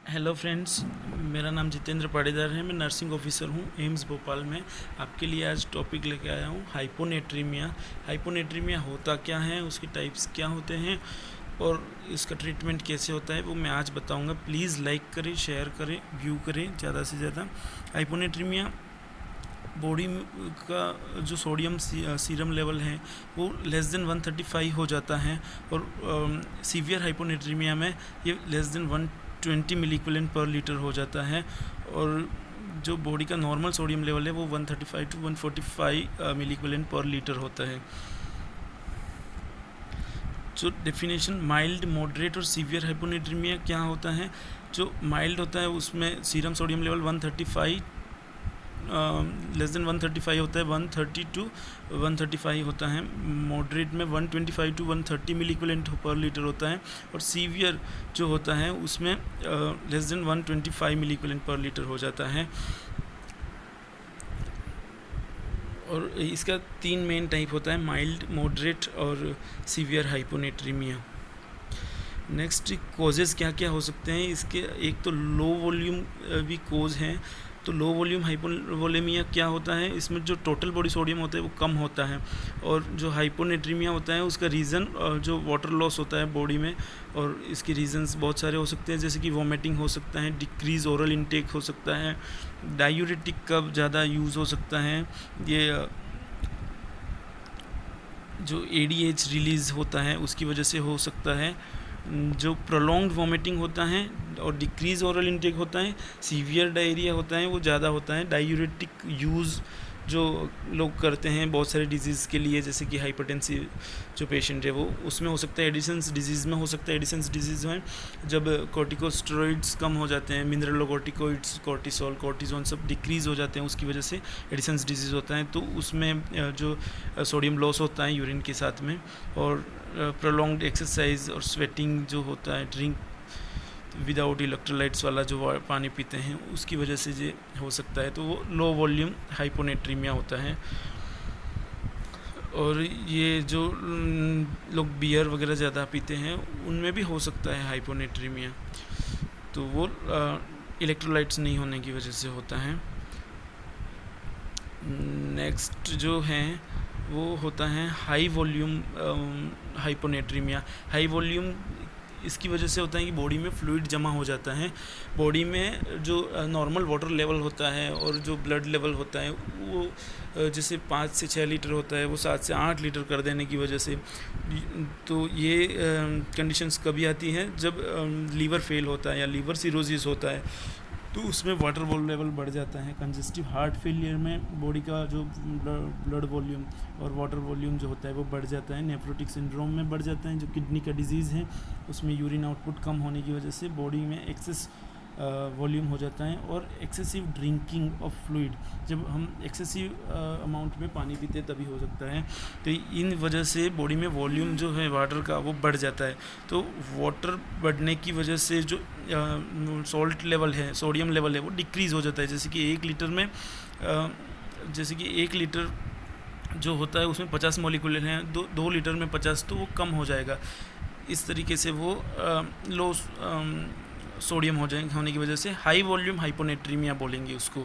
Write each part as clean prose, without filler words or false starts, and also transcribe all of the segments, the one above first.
Hello friends, मेरा नाम जितेंद्र पाटीदार है। मैं नर्सिंग ऑफिसर हूँ एम्स भोपाल में। आपके लिए आज टॉपिक लेके आया हूँ हाइपोनेट्रीमिया। हाइपोनेट्रीमिया होता क्या है, उसके टाइप्स क्या होते हैं और इसका ट्रीटमेंट कैसे होता है वो मैं आज बताऊँगा। प्लीज़ लाइक करें, शेयर करें, व्यू करें ज़्यादा से ज़्यादा। हाइपोनेट्रीमिया बॉडी का जो सोडियम सीरम लेवल है वो लेस देन 135 हो जाता है और सीवियर हाइपोनेट्रीमिया में ये लेस देन 120 मिली इक्विवेलेंट पर लीटर हो जाता है। और जो बॉडी का नॉर्मल सोडियम लेवल है वो 135 to 145 milliequivalent per litre होता है। जो डेफिनेशन माइल्ड, मॉडरेट और सीवियर हाइपोनेट्रीमिया क्या होता है। जो माइल्ड होता है उसमें serum sodium level 135 less than 135 होता है, 130 टू 135 होता है। मॉडरेट में 125 to 130 milliequivalent per litre होता है और सीवियर जो होता है उसमें less than 125 milliequivalent per litre हो जाता है। और इसका 3 मेन टाइप होता है, माइल्ड, मॉडरेट और सीवियर हाइपोनेट्रीमिया। नेक्स्ट कोजेज़ क्या क्या हो सकते हैं इसके। एक तो लो वॉल्यूम भी कोज हैं। तो लो वॉल्यूम हाइपोवोलेमिया क्या होता है, इसमें जो टोटल बॉडी सोडियम होता है वो कम होता है। और जो हाइपोनेट्रीमिया होता है उसका रीज़न जो वाटर लॉस होता है बॉडी में, और इसके रीजंस बहुत सारे हो सकते हैं, जैसे कि वॉमिटिंग हो सकता है, डिक्रीज ओरल इनटेक हो सकता है, डायूरेटिक का ज़्यादा यूज़ हो सकता है, ये जो एडीएच रिलीज़ होता है उसकी वजह से हो सकता है, जो प्रोलॉन्ग्ड वॉमिटिंग होता है और डिक्रीज ओरल इनटेक होता है, सीवियर डायरिया होता है वो ज़्यादा होता है। डायूरेटिक यूज़ जो लोग करते हैं बहुत सारे डिजीज़ के लिए, जैसे कि हाइपरटेंसिव जो पेशेंट है वो, उसमें हो सकता है एडिसन्स डिजीज़ में हो सकता है। एडिसन्स डिजीज़ में जब कॉर्टिकोस्टेरॉइड्स कम हो जाते हैं, मिनरलोकॉर्टिकोइड्स, कॉर्टिसोल, कॉर्टिजोन सब डिक्रीज़ हो जाते हैं, उसकी वजह से एडिसन्स डिजीज़ होता है। तो उसमें जो सोडियम लॉस होता है यूरिन के साथ में, और प्रोलॉन्ग्ड एक्सरसाइज और स्वेटिंग जो होता है, ड्रिंक विदाउट इलेक्ट्रोलाइट्स वाला जो पानी पीते हैं उसकी वजह से ये हो सकता है। तो वो लो वॉल्यूम हाइपोनेट्रीमिया होता है। और ये जो लोग बियर वगैरह ज़्यादा पीते हैं उनमें भी हो सकता है हाइपोनेट्रीमिया। तो वो इलेक्ट्रोलाइट्स नहीं होने की वजह से होता है। नेक्स्ट जो है वो होता है high volume hyponatraemia. High volume इसकी वजह से होता है कि बॉडी में फ्लूइड जमा हो जाता है। बॉडी में जो नॉर्मल वाटर लेवल होता है और जो ब्लड लेवल होता है वो जैसे 5 से 6 लीटर होता है वो 7 से 8 लीटर कर देने की वजह से। तो ये कंडीशंस कभी आती हैं जब लीवर फेल होता है या लीवर सिरोसिस होता है, तो उसमें वाटर लेवल बढ़ जाता है। कंजेस्टिव हार्ट फेलियर में बॉडी का जो ब्लड वॉल्यूम और वाटर वॉल्यूम जो होता है वो बढ़ जाता है। नेफ्रोटिक सिंड्रोम में बढ़ जाता है, जो किडनी का डिजीज़ है, उसमें यूरिन आउटपुट कम होने की वजह से बॉडी में एक्सेस वॉल्यूम हो जाता है। और एक्सेसिव ड्रिंकिंग ऑफ फ्लूइड, जब हम एक्सेसिव अमाउंट में पानी पीते हैं तभी हो सकता है। तो इन वजह से बॉडी में वॉल्यूम जो है वाटर का वो बढ़ जाता है। तो वाटर बढ़ने की वजह से जो सॉल्ट लेवल है, सोडियम लेवल है, वो डिक्रीज़ हो जाता है। जैसे कि 1 लीटर में जैसे कि 1 लीटर जो होता है उसमें 50 मॉलिक्यूल हैं, 2 लीटर में 50, तो वो कम हो जाएगा। इस तरीके से वो लो सोडियम हो जाएंगे होने की वजह से हाई वॉल्यूम हाइपोनेट्रीमिया बोलेंगे उसको।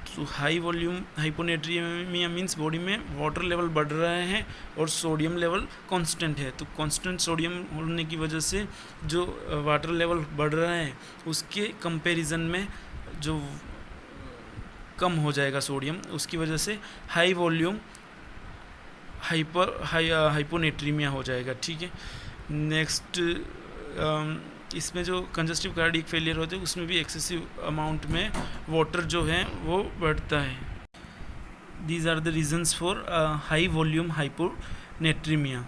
तो high volume hyponatraemia means body में वाटर लेवल बढ़ रहा है और सोडियम लेवल कांस्टेंट है। तो कांस्टेंट सोडियम होने की वजह से जो वाटर लेवल बढ़ रहा है उसके कंपैरिजन में जो कम हो जाएगा सोडियम, उसकी वजह से हाई वॉल्यूम हाइपोनेट्रीमिया हो जाएगा। ठीक है। नेक्स्ट इसमें जो कंजस्टिव कार्डियक फेलियर होते हैं उसमें भी एक्सेसिव अमाउंट में वाटर जो है वो बढ़ता है। These are the reasons for high volume hyponatremia.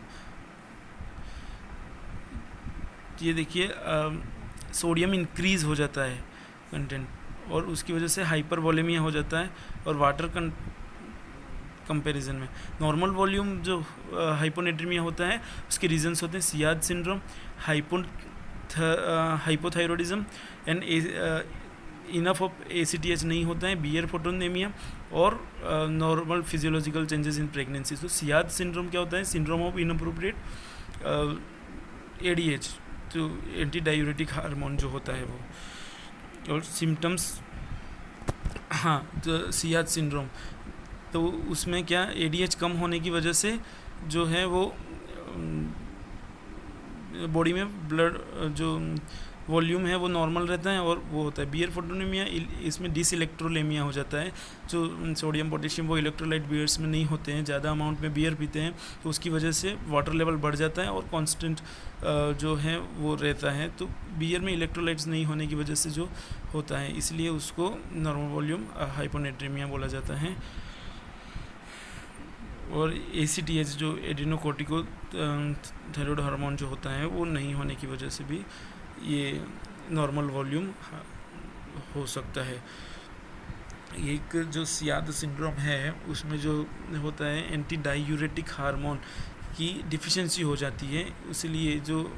ये देखिए सोडियम इंक्रीज हो जाता है कंटेंट, और उसकी वजह से हाइपर वॉलेमिया हो जाता है। और वाटर कंपैरिजन में नॉर्मल वॉल्यूम जो हाइपोनेट्रीमिया होता है उसके रीजंस होते हैं SIADH syndrome, hypothyroidism and enough of ACTH नहीं होता है, बियर फोटोनेमिया, और normal physiological changes in pregnancy. तो सियाद सिंड्रोम क्या होता है, सिंड्रोम ऑफ इनअप्रोप्रिएट ADH। तो तो एंटी डायूरेटिक हार्मोन जो होता है वो। और सिम्टम्स, हाँ, तो सियाज सिंड्रोम, तो उसमें क्या एडीएच कम होने की वजह से जो है वो बॉडी में ब्लड जो वॉल्यूम है वो नॉर्मल रहता है, और वो होता है बियर फोटोनीमिया। इसमें डिसइलेक्ट्रोलेमिया हो जाता है, जो सोडियम पोटेशियम वो इलेक्ट्रोलाइट बियर्स में नहीं होते हैं, ज़्यादा अमाउंट में बियर पीते हैं तो उसकी वजह से वाटर लेवल बढ़ जाता है और कांस्टेंट जो है वो रहता है। तो बियर में इलेक्ट्रोलाइट्स नहीं होने की वजह से जो होता है, इसलिए उसको नॉर्मल वॉल्यूम हाइपोनेट्रीमिया बोला जाता है। और ACTH जो एडिनोकोर्टिको थायराइड हार्मोन जो होता है वो नहीं होने की वजह से भी ये नॉर्मल वॉल्यूम हो सकता है। एक जो सियाद सिंड्रोम है उसमें जो होता है एंटी डायूरेटिक हार्मोन की डिफिशिएंसी हो जाती है, इसलिए जो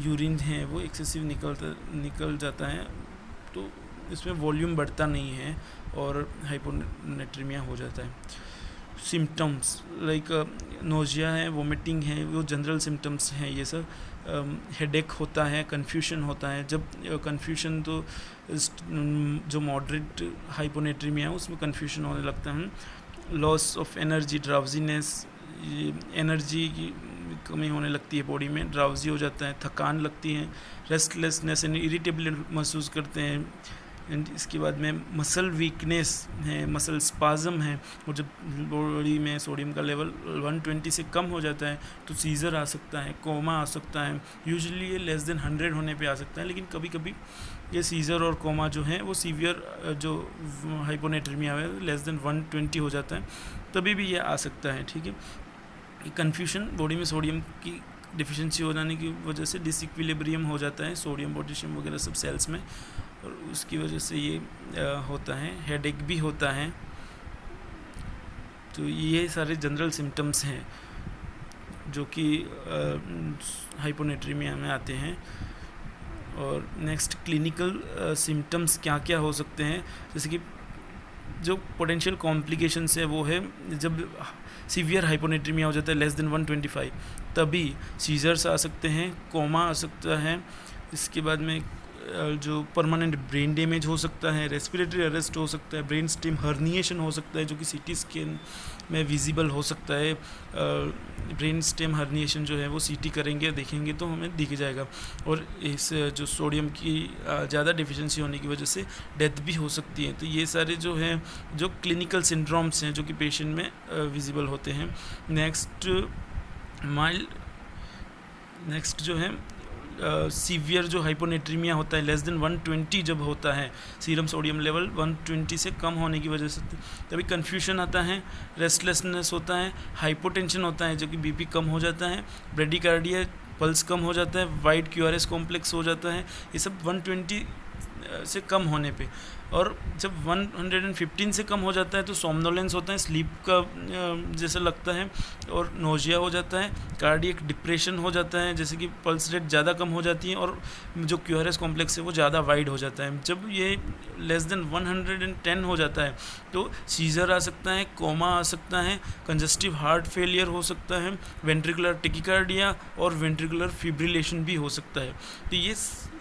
यूरिन है वो एक्सेसिव निकल जाता है, तो इसमें वॉल्यूम बढ़ता नहीं है और हाइपोनेट्रीमिया हो जाता है। सिम्टम्स लाइक नोजिया है, वोमिटिंग है, वो जनरल सिम्टम्स हैं ये सब। हेडेक होता है, कन्फ्यूशन होता है। जब कन्फ्यूशन तो जो मॉडरेट हाइपोनेट्रीमिया है उसमें कन्फ्यूशन होने लगता है। Loss of energy, drowsiness, energy की कमी होने लगती है बॉडी में, ड्राउजी हो जाता है, थकान लगती है, रेस्टलेसनेस एंड इरिटेबल महसूस करते हैं। एंड इसके बाद में मसल वीकनेस है, मसल स्पाज़म है, और जब बॉडी में सोडियम का लेवल 120 से कम हो जाता है तो सीज़र आ सकता है, कोमा आ सकता है। यूजुअली ये लेस देन 100 होने पे आ सकता है, लेकिन कभी कभी ये सीज़र और कोमा जो है वो सीवियर जो हाइपोनेट्रीमिया है लेस देन 120 हो जाता है, तभी भी ये आ सकता है। ठीक है, कन्फ्यूशन बॉडी में सोडियम की डिफिशिएंसी हो जाने की वजह से डिसइक्विलिब्रियम हो जाता है सोडियम पोटेशियम वगैरह सब सेल्स में, और उसकी वजह से ये होता है। हेडेक भी होता है। तो ये सारे जनरल सिम्टम्स हैं जो कि हाइपोनेट्रीमिया में आते हैं। और नेक्स्ट क्लिनिकल सिम्टम्स क्या क्या हो सकते हैं, जैसे कि जो पोटेंशियल कॉम्प्लिकेशंस है वो है जब सीवियर हाइपोनेट्रीमिया हो जाता है लेस देन 125, तभी सीजर्स आ सकते हैं, कोमा आ सकता है। इसके बाद में जो परमानेंट ब्रेन डैमेज हो सकता है, रेस्पिरेटरी अरेस्ट हो सकता है, ब्रेन स्टेम हर्निएशन हो सकता है जो कि सीटी स्कैन में विजिबल हो सकता है। ब्रेन स्टेम हर्निएशन जो है वो सीटी करेंगे, देखेंगे तो हमें दिख जाएगा। और इस जो सोडियम की ज़्यादा डिफिशिएंसी होने की वजह से डेथ भी हो सकती है। तो ये सारे जो है जो क्लिनिकल सिंड्रोम्स हैं जो कि पेशेंट में विजिबल होते हैं। नेक्स्ट जो है सीवियर जो हाइपोनेट्रीमिया होता है लेस देन 120 जब होता है, सीरम सोडियम लेवल 120 से कम होने की वजह से तभी कन्फ्यूशन आता है, रेस्टलेसनेस होता है, हाइपोटेंशन होता है जो कि बीपी कम हो जाता है, ब्रेडिकार्डिया पल्स कम हो जाता है, वाइड QRS कॉम्प्लेक्स हो जाता है। ये सब 120 से कम होने पे। और जब 115 से कम हो जाता है तो सोमनोलेंस होता है, स्लीप का जैसा लगता है, और नोजिया हो जाता है, कार्डियक डिप्रेशन हो जाता है, जैसे कि पल्स रेट ज़्यादा कम हो जाती है और जो QRS कॉम्प्लेक्स है वो ज़्यादा वाइड हो जाता है। जब ये लेस देन 110 हो जाता है तो सीजर आ सकता है, कोमा आ सकता है, कंजस्टिव हार्ट फेलियर हो सकता है, वेंट्रिकुलर टेकिकार्डिया और वेंट्रिकुलर फिब्रिलेशन भी हो सकता है। तो ये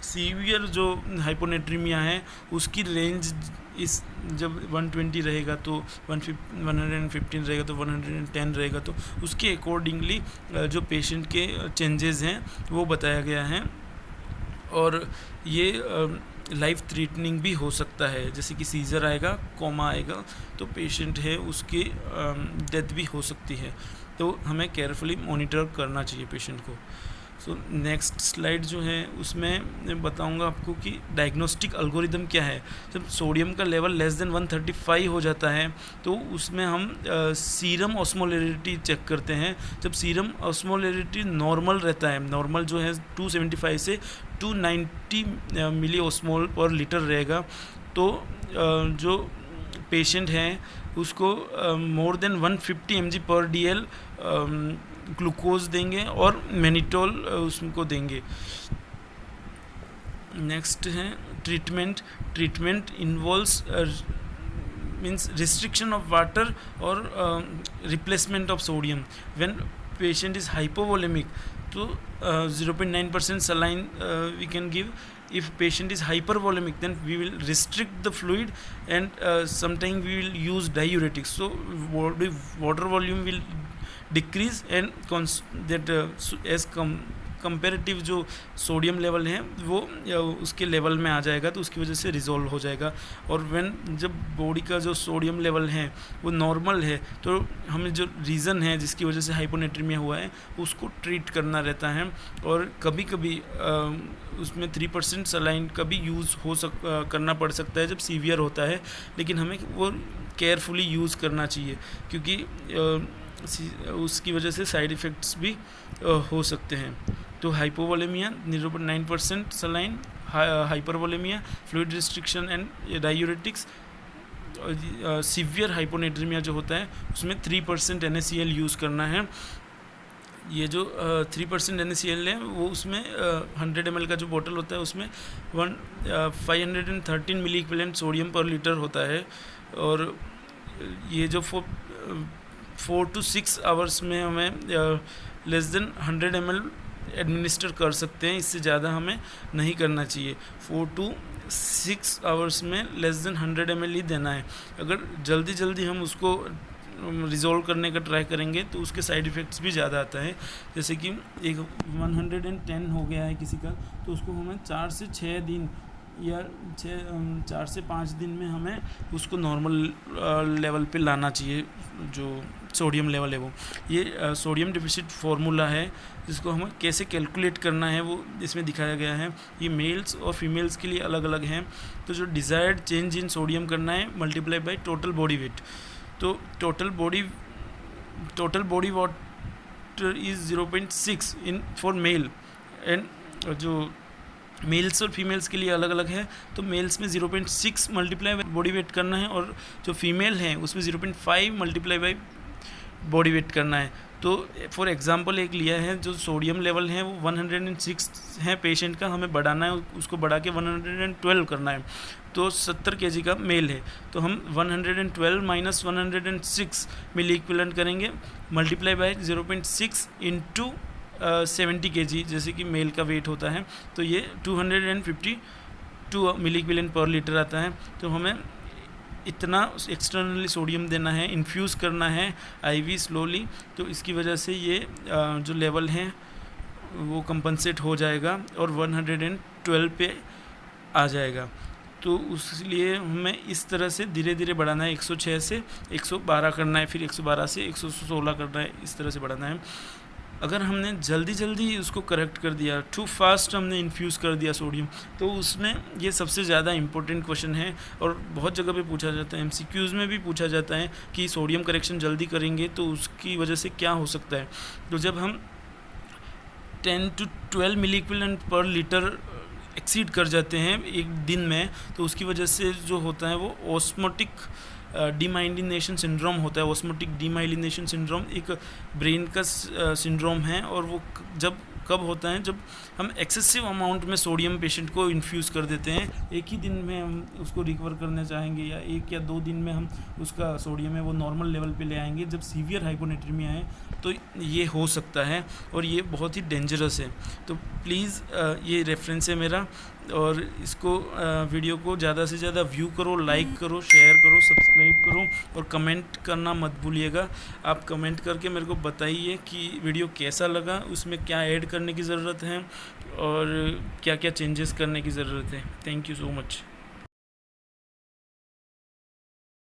सीवियर जो हाइपोनेट्रीमिया है उसकी रेंज इस जब 120 रहेगा तो 115 रहेगा तो 110 रहेगा, तो उसके अकॉर्डिंगली जो पेशेंट के चेंजेस हैं वो बताया गया है। और ये लाइफ थ्रेटनिंग भी हो सकता है, जैसे कि सीजर आएगा, कोमा आएगा, तो पेशेंट है उसकी डेथ भी हो सकती है। तो हमें केयरफुली मॉनिटर करना चाहिए पेशेंट को। सो नेक्स्ट स्लाइड जो है उसमें मैं बताऊंगा आपको कि डायग्नोस्टिक एल्गोरिदम क्या है। जब सोडियम का लेवल लेस देन 135 हो जाता है तो उसमें हम सीरम ऑस्मोलरिटी चेक करते हैं। जब सीरम ऑस्मोलरिटी नॉर्मल रहता है, नॉर्मल जो है 275 से 290 मिली ऑस्मोल पर लीटर रहेगा, तो जो पेशेंट हैं उसको मोर देन 150 mg पर DL ग्लूकोज देंगे और मैनिटोल उसको देंगे। नेक्स्ट है treatment involves means restriction of water और replacement of sodium. When patient is hypovolemic तो 0.9% saline we can give. If patient is hypervolemic, then we will restrict the fluid, and sometimes we will use diuretics, so water volume will decrease, and that as comparative जो sodium level है वो उसके level में आ जाएगा, तो उसकी वजह से रिजॉल्व हो जाएगा। और जब बॉडी का जो सोडियम लेवल है वो नॉर्मल है, तो हमें जो रीज़न है जिसकी वजह से हाइपोनेट्रीमिया हुआ है उसको ट्रीट करना रहता है। और कभी कभी उसमें 3% सलाइन का भी यूज़ करना पड़ सकता है जब सीवियर होता है, लेकिन हमें वो केयरफुली यूज़ करना चाहिए, क्योंकि उसकी वजह से साइड इफ़ेक्ट्स भी हो सकते हैं। तो hypovolemia 0.9% saline, hypervolemia, fluid restriction and diuretics. Severe hyponatremia जो होता है उसमें 3% NaCl यूज़ करना है। ये जो 3% NaCl है वो उसमें 100 ml का जो बोतल होता है उसमें 513 मिली इक्विवेलेंट सोडियम पर लीटर होता है। और ये जो 4 to 6 आवर्स में हमें लेस देन 100 ml एडमिनिस्टर कर सकते हैं, इससे ज़्यादा हमें नहीं करना चाहिए। 4 to 6 आवर्स में लेस देन 100 ml ही देना है। अगर जल्दी हम उसको रिजॉल्व करने का ट्राई करेंगे तो उसके साइड इफ़ेक्ट्स भी ज़्यादा आता है। जैसे कि एक 110 हो गया है किसी का, तो उसको हमें 4 से 6 दिन या 4 से 5 दिन में हमें उसको नॉर्मल लेवल पे लाना चाहिए, जो सोडियम लेवल है वो। ये सोडियम डेफिसिट फार्मूला है जिसको हमें कैसे कैलकुलेट करना है वो इसमें दिखाया गया है। ये मेल्स और फीमेल्स के लिए अलग अलग हैं। तो जो डिज़ायर्ड चेंज इन सोडियम करना है multiply by total body weight. तो total body water is 0.6 in for male, and जो मेल्स और फीमेल्स के लिए अलग अलग है। तो मेल्स में 0.6 मल्टीप्लाई बाई बॉडी वेट करना है, और जो फीमेल है उसमें 0.5 मल्टीप्लाई बाई बॉडी वेट करना है। तो फॉर एग्जांपल एक लिया है, जो सोडियम लेवल है वो 106 है पेशेंट का, हमें बढ़ाना है, उसको बढ़ा के 112 करना है। तो 70 kg का मेल है, तो हम 112 माइनस 106 मिली इक्विवेलेंट करेंगे, मल्टीप्लाई बाय 0.6 इंटू 70 kg जैसे कि मेल का वेट होता है, तो ये 252 मिली इक्विवेलेंट पर लीटर आता है। तो हमें इतना एक्सटर्नली सोडियम देना है, इन्फ्यूज़ करना है IV स्लोली, तो इसकी वजह से ये जो लेवल है वो कंपनसेट हो जाएगा और 112 पे आ जाएगा। तो उसलिए हमें इस तरह से धीरे धीरे बढ़ाना है, 106 से 112 करना है, फिर 112 से 116 करना है, इस तरह से बढ़ाना है। अगर हमने जल्दी उसको करेक्ट कर दिया, टू फास्ट हमने इन्फ्यूज़ कर दिया सोडियम, तो उसमें ये सबसे ज़्यादा इम्पोर्टेंट क्वेश्चन है और बहुत जगह पे पूछा जाता है, MCQs में भी पूछा जाता है कि सोडियम करेक्शन जल्दी करेंगे तो उसकी वजह से क्या हो सकता है। तो जब हम 10 to 12 milliequivalent per litre exceed कर जाते हैं एक दिन में, तो उसकी वजह से जो होता है वो ऑस्मोटिक डीमाइलिनेशन सिंड्रोम होता है। ऑस्मोटिक डीमाइलिनेशन सिंड्रोम एक ब्रेन का सिंड्रोम है, और वो कब होता है, जब हम एक्सेसिव अमाउंट में सोडियम पेशेंट को इन्फ्यूज़ कर देते हैं। एक ही दिन में हम उसको रिकवर करना चाहेंगे या 1 या 2 दिन में हम उसका सोडियम है वो नॉर्मल लेवल पे ले आएंगे। जब सीवियर हाइपोनेट्रीमिया है तो ये हो सकता है और ये बहुत ही डेंजरस है। तो प्लीज़ ये रेफरेंस है मेरा, और इसको वीडियो को ज़्यादा से ज़्यादा व्यू करो, लाइक करो, शेयर करो, सब्सक्राइब करो, और कमेंट करना मत भूलिएगा। आप कमेंट करके मेरे को बताइए कि वीडियो कैसा लगा, उसमें क्या ऐड करने की ज़रूरत है और क्या क्या चेंजेस करने की ज़रूरत है। Thank you so much.